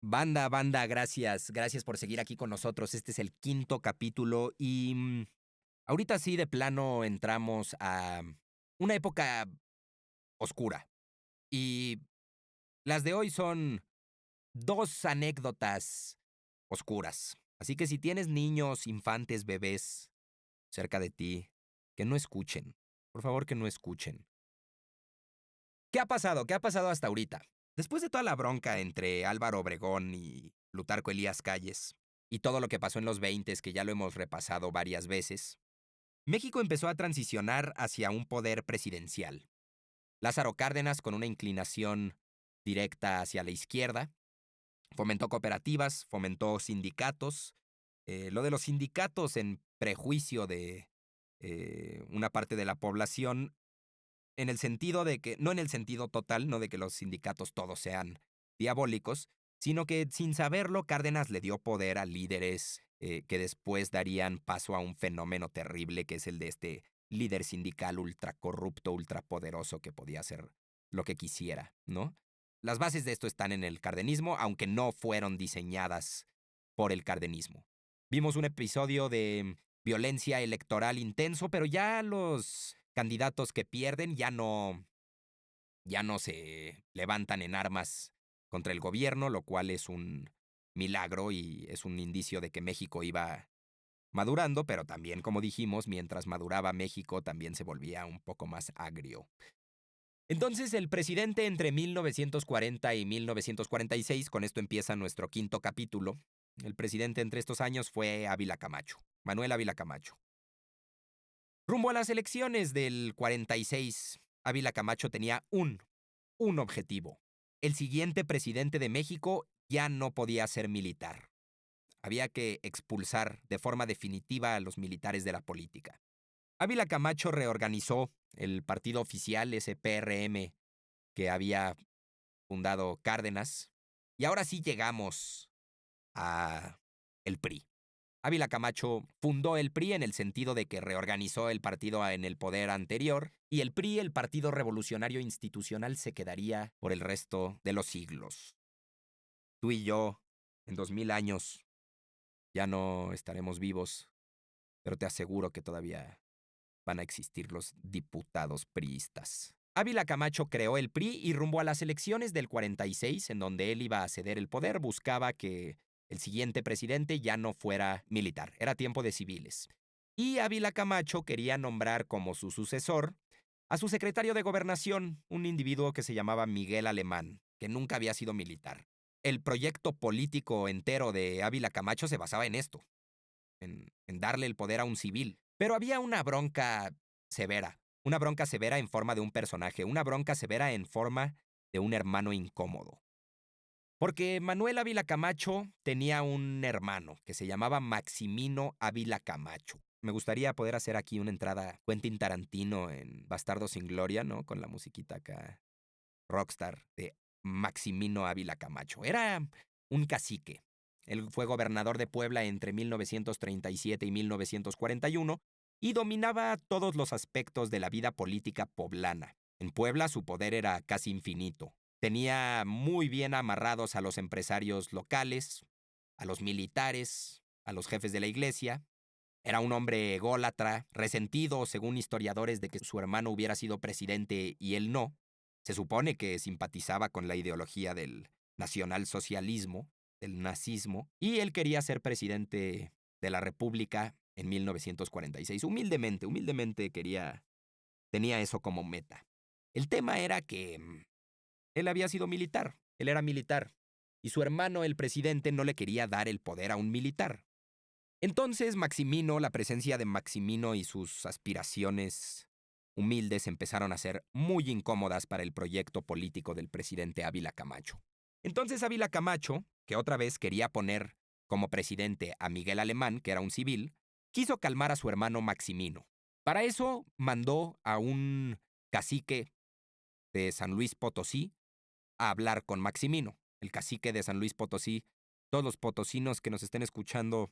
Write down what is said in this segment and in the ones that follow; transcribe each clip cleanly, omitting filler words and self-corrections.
Banda, gracias. Gracias por seguir aquí con nosotros. Este es el quinto capítulo y ahorita sí de plano entramos a una época oscura. Y las de hoy son dos anécdotas oscuras. Así que si tienes niños, infantes, bebés cerca de ti, que no escuchen. Por favor, que no escuchen. ¿Qué ha pasado? ¿Qué ha pasado hasta ahorita? Después de toda la bronca entre Álvaro Obregón y Plutarco Elías Calles, y todo lo que pasó en los 20, que ya lo hemos repasado varias veces, México empezó a transicionar hacia un poder presidencial. Lázaro Cárdenas, con una inclinación directa hacia la izquierda, fomentó cooperativas, fomentó sindicatos. Lo de los sindicatos en prejuicio de una parte de la población en el sentido de que, no en el sentido total, no de que los sindicatos todos sean diabólicos, sino que sin saberlo Cárdenas le dio poder a líderes que después darían paso a un fenómeno terrible que es el de este líder sindical ultracorrupto, ultrapoderoso que podía hacer lo que quisiera, ¿no? Las bases de esto están en el cardenismo, aunque no fueron diseñadas por el cardenismo. Vimos un episodio de violencia electoral intenso, pero ya los candidatos que pierden ya no se levantan en armas contra el gobierno, lo cual es un milagro y es un indicio de que México iba madurando, pero también, como dijimos, mientras maduraba México también se volvía un poco más agrio. Entonces, el presidente entre 1940 y 1946, con esto empieza nuestro quinto capítulo, el presidente entre estos años fue Ávila Camacho, Manuel Ávila Camacho. Rumbo a las elecciones del 46, Ávila Camacho tenía un objetivo. El siguiente presidente de México ya no podía ser militar. Había que expulsar de forma definitiva a los militares de la política. Ávila Camacho reorganizó el partido oficial, ese PRM que había fundado Cárdenas, y ahora sí llegamos a el PRI. Ávila Camacho fundó el PRI en el sentido de que reorganizó el partido en el poder anterior, y el PRI, el Partido Revolucionario Institucional, se quedaría por el resto de los siglos. Tú y yo, en 2000 años, ya no estaremos vivos, pero te aseguro que todavía van a existir los diputados priistas. Ávila Camacho creó el PRI y rumbo a las elecciones del 46, en donde él iba a ceder el poder, buscaba que el siguiente presidente ya no fuera militar, era tiempo de civiles. Y Ávila Camacho quería nombrar como su sucesor a su secretario de Gobernación, un individuo que se llamaba Miguel Alemán, que nunca había sido militar. El proyecto político entero de Ávila Camacho se basaba en esto, en darle el poder a un civil. Pero había una bronca severa en forma de un personaje, una bronca severa en forma de un hermano incómodo. Porque Manuel Ávila Camacho tenía un hermano que se llamaba Maximino Ávila Camacho. Me gustaría poder hacer aquí una entrada Quentin Tarantino en Bastardo sin Gloria, ¿no? Con la musiquita acá, rockstar, de Maximino Ávila Camacho. Era un cacique. Él fue gobernador de Puebla entre 1937 y 1941 y dominaba todos los aspectos de la vida política poblana. En Puebla su poder era casi infinito. Tenía muy bien amarrados a los empresarios locales, a los militares, a los jefes de la iglesia. Era un hombre ególatra, resentido, según historiadores, de que su hermano hubiera sido presidente y él no. Se supone que simpatizaba con la ideología del nacionalsocialismo, del nazismo, y él quería ser presidente de la República en 1946. Humildemente tenía eso como meta. El tema era que él había sido militar, él era militar, y su hermano, el presidente, no le quería dar el poder a un militar. Entonces Maximino, la presencia de Maximino y sus aspiraciones humildes empezaron a ser muy incómodas para el proyecto político del presidente Ávila Camacho. Entonces Ávila Camacho, que otra vez quería poner como presidente a Miguel Alemán, que era un civil, quiso calmar a su hermano Maximino. Para eso mandó a un cacique de San Luis Potosí a hablar con Maximino. El cacique de San Luis Potosí, todos los potosinos que nos estén escuchando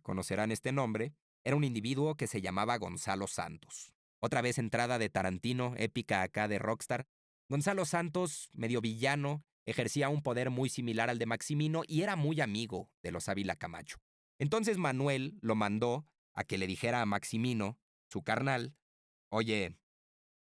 conocerán este nombre, era un individuo que se llamaba Gonzalo Santos. Otra vez entrada de Tarantino, épica acá de Rockstar. Gonzalo Santos, medio villano, ejercía un poder muy similar al de Maximino y era muy amigo de los Ávila Camacho. Entonces Manuel lo mandó a que le dijera a Maximino, su carnal, oye,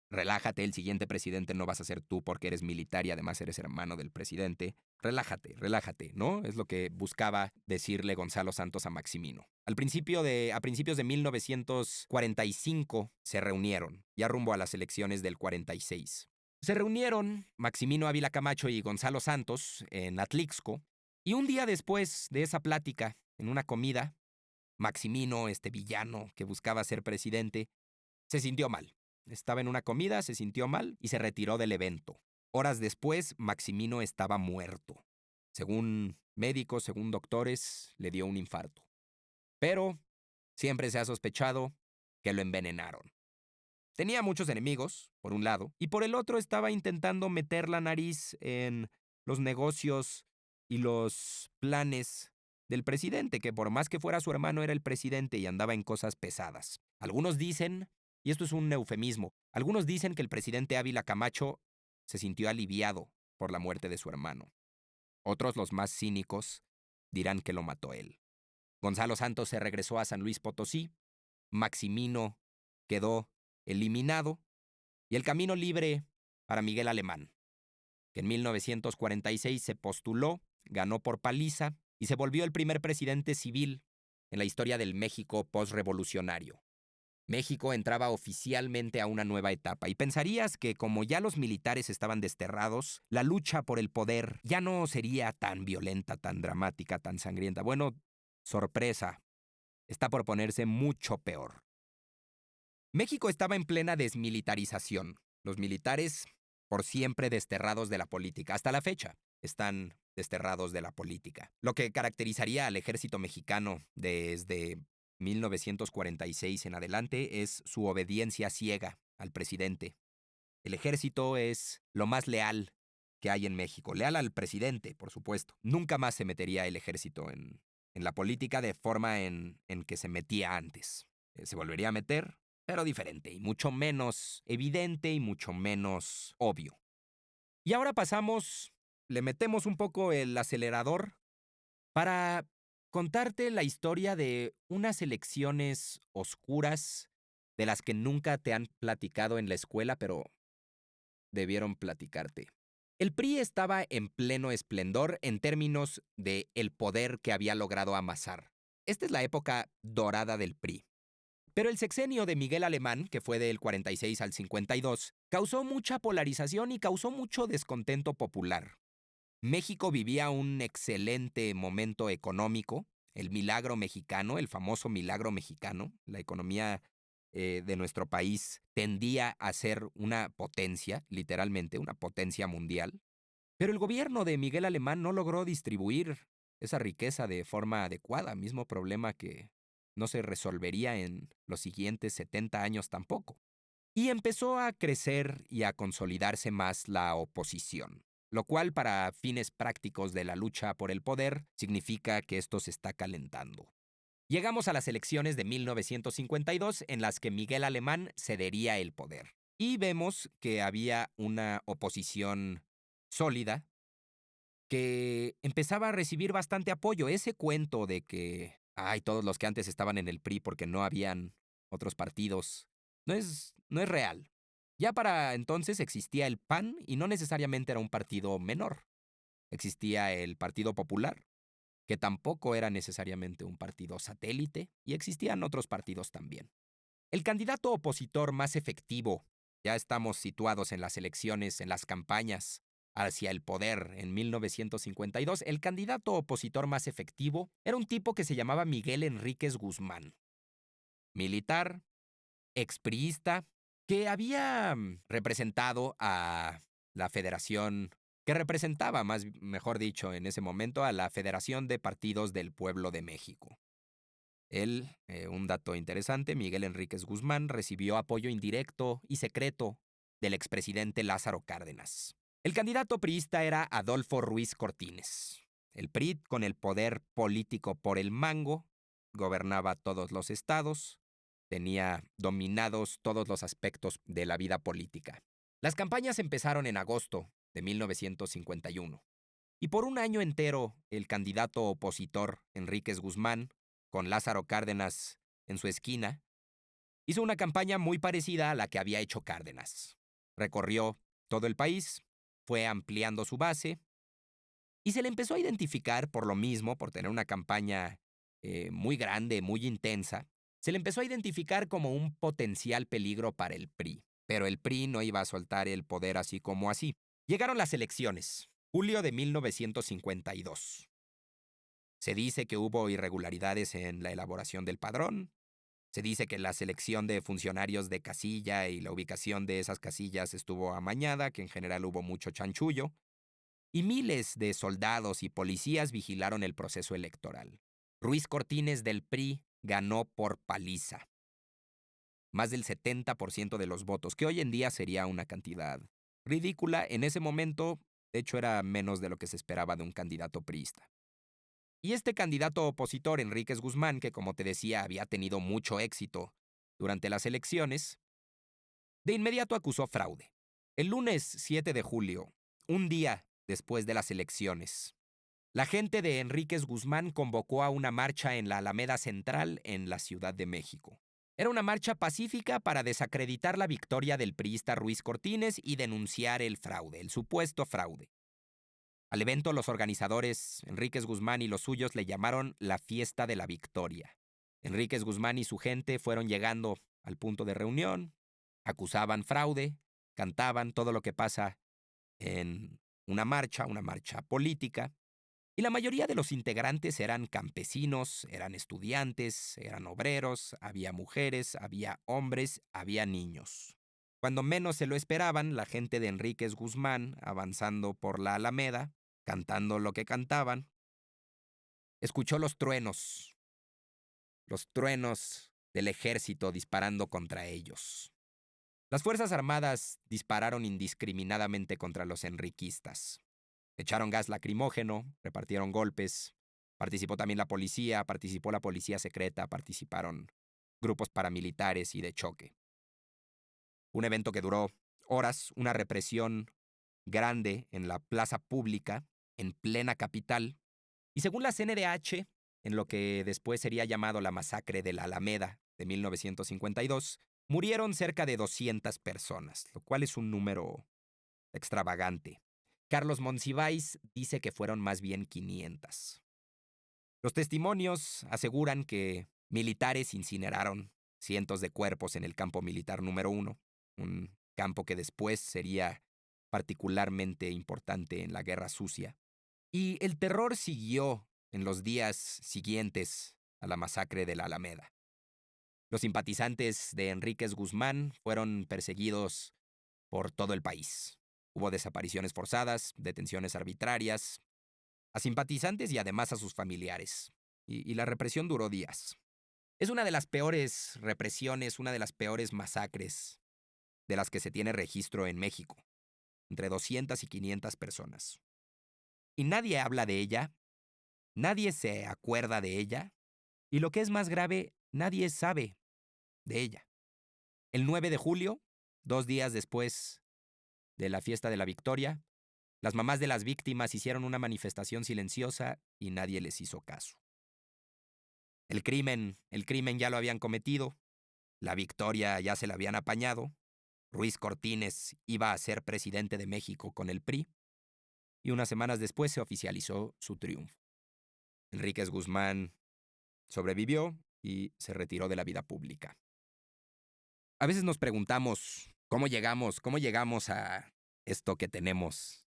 relájate, el siguiente presidente no vas a ser tú porque eres militar y además eres hermano del presidente. Relájate, relájate, ¿no? Es lo que buscaba decirle Gonzalo Santos a Maximino. A principios de 1945 se reunieron, ya rumbo a las elecciones del 46. Se reunieron Maximino Ávila Camacho y Gonzalo Santos en Atlixco, y un día después de esa plática, en una comida, Maximino, este villano que buscaba ser presidente, se sintió mal. Estaba en una comida, se sintió mal y se retiró del evento. Horas después, Maximino estaba muerto. Según médicos, según doctores, le dio un infarto. Pero siempre se ha sospechado que lo envenenaron. Tenía muchos enemigos, por un lado, y por el otro estaba intentando meter la nariz en los negocios y los planes del presidente, que por más que fuera su hermano era el presidente y andaba en cosas pesadas. Algunos dicen, y esto es un eufemismo, algunos dicen que el presidente Ávila Camacho se sintió aliviado por la muerte de su hermano. Otros, los más cínicos, dirán que lo mató él. Gonzalo Santos se regresó a San Luis Potosí, Maximino quedó eliminado y el camino libre para Miguel Alemán, que en 1946 se postuló, ganó por paliza y se volvió el primer presidente civil en la historia del México postrevolucionario. México entraba oficialmente a una nueva etapa y pensarías que como ya los militares estaban desterrados, la lucha por el poder ya no sería tan violenta, tan dramática, tan sangrienta. Bueno, sorpresa, está por ponerse mucho peor. México estaba en plena desmilitarización. Los militares, por siempre desterrados de la política, hasta la fecha, están desterrados de la política. Lo que caracterizaría al ejército mexicano desde 1946 en adelante es su obediencia ciega al presidente. El ejército es lo más leal que hay en México. Leal al presidente, por supuesto. Nunca más se metería el ejército en la política de forma en que se metía antes. Se volvería a meter, pero diferente y mucho menos evidente y mucho menos obvio. Y ahora le metemos un poco el acelerador para contarte la historia de unas elecciones oscuras de las que nunca te han platicado en la escuela, pero debieron platicarte. El PRI estaba en pleno esplendor en términos de el poder que había logrado amasar. Esta es la época dorada del PRI. Pero el sexenio de Miguel Alemán, que fue del 46 al 52, causó mucha polarización y causó mucho descontento popular. México vivía un excelente momento económico, el milagro mexicano, el famoso milagro mexicano. La economía de nuestro país tendía a ser una potencia, literalmente una potencia mundial. Pero el gobierno de Miguel Alemán no logró distribuir esa riqueza de forma adecuada, mismo problema que no se resolvería en los siguientes 70 años tampoco. Y empezó a crecer y a consolidarse más la oposición, lo cual para fines prácticos de la lucha por el poder significa que esto se está calentando. Llegamos a las elecciones de 1952 en las que Miguel Alemán cedería el poder. Y vemos que había una oposición sólida que empezaba a recibir bastante apoyo. Ese cuento de que, todos los que antes estaban en el PRI porque no habían otros partidos, no es real. Ya para entonces existía el PAN y no necesariamente era un partido menor. Existía el Partido Popular, que tampoco era necesariamente un partido satélite, y existían otros partidos también. El candidato opositor más efectivo, ya estamos situados en las elecciones, en las campañas hacia el poder en 1952, el candidato opositor más efectivo era un tipo que se llamaba Miguel Enríquez Guzmán. Militar, expriista, que había representado a la federación, que representaba, mejor dicho, en ese momento, a la Federación de Partidos del Pueblo de México. Él, un dato interesante, Miguel Enríquez Guzmán recibió apoyo indirecto y secreto del expresidente Lázaro Cárdenas. El candidato priista era Adolfo Ruiz Cortines. El PRI, con el poder político por el mango, gobernaba todos los estados, tenía dominados todos los aspectos de la vida política. Las campañas empezaron en agosto de 1951. Y por un año entero, el candidato opositor, Enríquez Guzmán, con Lázaro Cárdenas en su esquina, hizo una campaña muy parecida a la que había hecho Cárdenas. Recorrió todo el país, fue ampliando su base y se le empezó a identificar por lo mismo, por tener una campaña muy grande, muy intensa, se le empezó a identificar como un potencial peligro para el PRI. Pero el PRI no iba a soltar el poder así como así. Llegaron las elecciones, julio de 1952. Se dice que hubo irregularidades en la elaboración del padrón. Se dice que la selección de funcionarios de casilla y la ubicación de esas casillas estuvo amañada, que en general hubo mucho chanchullo. Y miles de soldados y policías vigilaron el proceso electoral. Ruiz Cortines del PRI ganó por paliza. Más del 70% de los votos, que hoy en día sería una cantidad ridícula. En ese momento, de hecho, era menos de lo que se esperaba de un candidato priista. Y este candidato opositor, Enríquez Guzmán, que como te decía había tenido mucho éxito durante las elecciones, de inmediato acusó fraude. El lunes 7 de julio, un día después de las elecciones, la gente de Enríquez Guzmán convocó a una marcha en la Alameda Central en la Ciudad de México. Era una marcha pacífica para desacreditar la victoria del priista Ruiz Cortines y denunciar el fraude, el supuesto fraude. Al evento, los organizadores, Enríquez Guzmán y los suyos, le llamaron la Fiesta de la Victoria. Enríquez Guzmán y su gente fueron llegando al punto de reunión, acusaban fraude, cantaban todo lo que pasa en una marcha política, y la mayoría de los integrantes eran campesinos, eran estudiantes, eran obreros, había mujeres, había hombres, había niños. Cuando menos se lo esperaban, la gente de Enríquez Guzmán, avanzando por la Alameda, cantando lo que cantaban, escuchó los truenos del ejército disparando contra ellos. Las Fuerzas Armadas dispararon indiscriminadamente contra los enriquistas. Echaron gas lacrimógeno, repartieron golpes, participó también la policía, participó la policía secreta, participaron grupos paramilitares y de choque. Un evento que duró horas, una represión grande en la plaza pública, en plena capital, y según la CNDH, en lo que después sería llamado la masacre de la Alameda de 1952, murieron cerca de 200 personas, lo cual es un número extravagante. Carlos Monsiváis dice que fueron más bien 500. Los testimonios aseguran que militares incineraron cientos de cuerpos en el campo militar número 1, un campo que después sería particularmente importante en la Guerra Sucia. Y el terror siguió en los días siguientes a la masacre de la Alameda. Los simpatizantes de Enríquez Guzmán fueron perseguidos por todo el país. Hubo desapariciones forzadas, detenciones arbitrarias, a simpatizantes y además a sus familiares. Y la represión duró días. Es una de las peores represiones, una de las peores masacres de las que se tiene registro en México. Entre 200 y 500 personas. Y nadie habla de ella, nadie se acuerda de ella, y lo que es más grave, nadie sabe de ella. El 9 de julio, 2 días después de la fiesta de la Victoria, las mamás de las víctimas hicieron una manifestación silenciosa y nadie les hizo caso. El crimen ya lo habían cometido, la victoria ya se la habían apañado, Ruiz Cortines iba a ser presidente de México con el PRI, y unas semanas después se oficializó su triunfo. Enríquez Guzmán sobrevivió y se retiró de la vida pública. A veces nos preguntamos, ¿cómo llegamos a esto que tenemos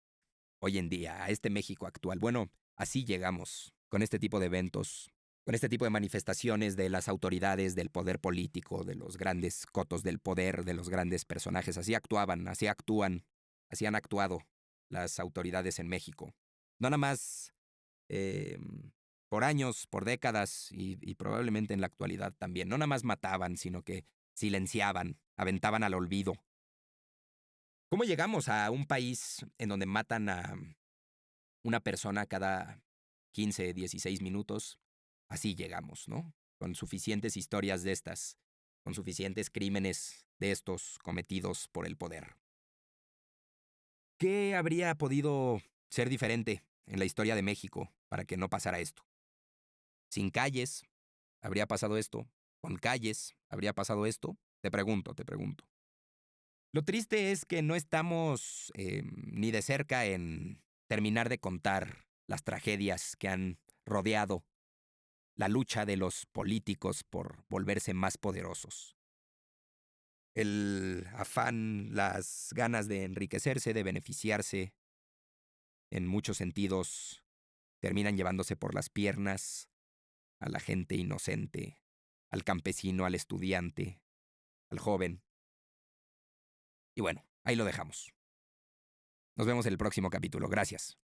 hoy en día, a este México actual? Bueno, así llegamos, con este tipo de eventos, con este tipo de manifestaciones de las autoridades, del poder político, de los grandes cotos del poder, de los grandes personajes. Así actuaban, así actúan, así han actuado las autoridades en México. No nada más eh, por años, por décadas y probablemente en la actualidad también. No nada más mataban, sino que silenciaban, aventaban al olvido. ¿Cómo llegamos a un país en donde matan a una persona cada 15, 16 minutos? Así llegamos, ¿no? Con suficientes historias de estas, con suficientes crímenes de estos cometidos por el poder. ¿Qué habría podido ser diferente en la historia de México para que no pasara esto. Sin calles, ¿habría pasado esto? ¿Con calles, habría pasado esto? Te pregunto, te pregunto. Lo triste es que no estamos ni de cerca en terminar de contar las tragedias que han rodeado la lucha de los políticos por volverse más poderosos. El afán, las ganas de enriquecerse, de beneficiarse, en muchos sentidos, terminan llevándose por las piernas a la gente inocente, al campesino, al estudiante, al joven. Y bueno, ahí lo dejamos. Nos vemos en el próximo capítulo. Gracias.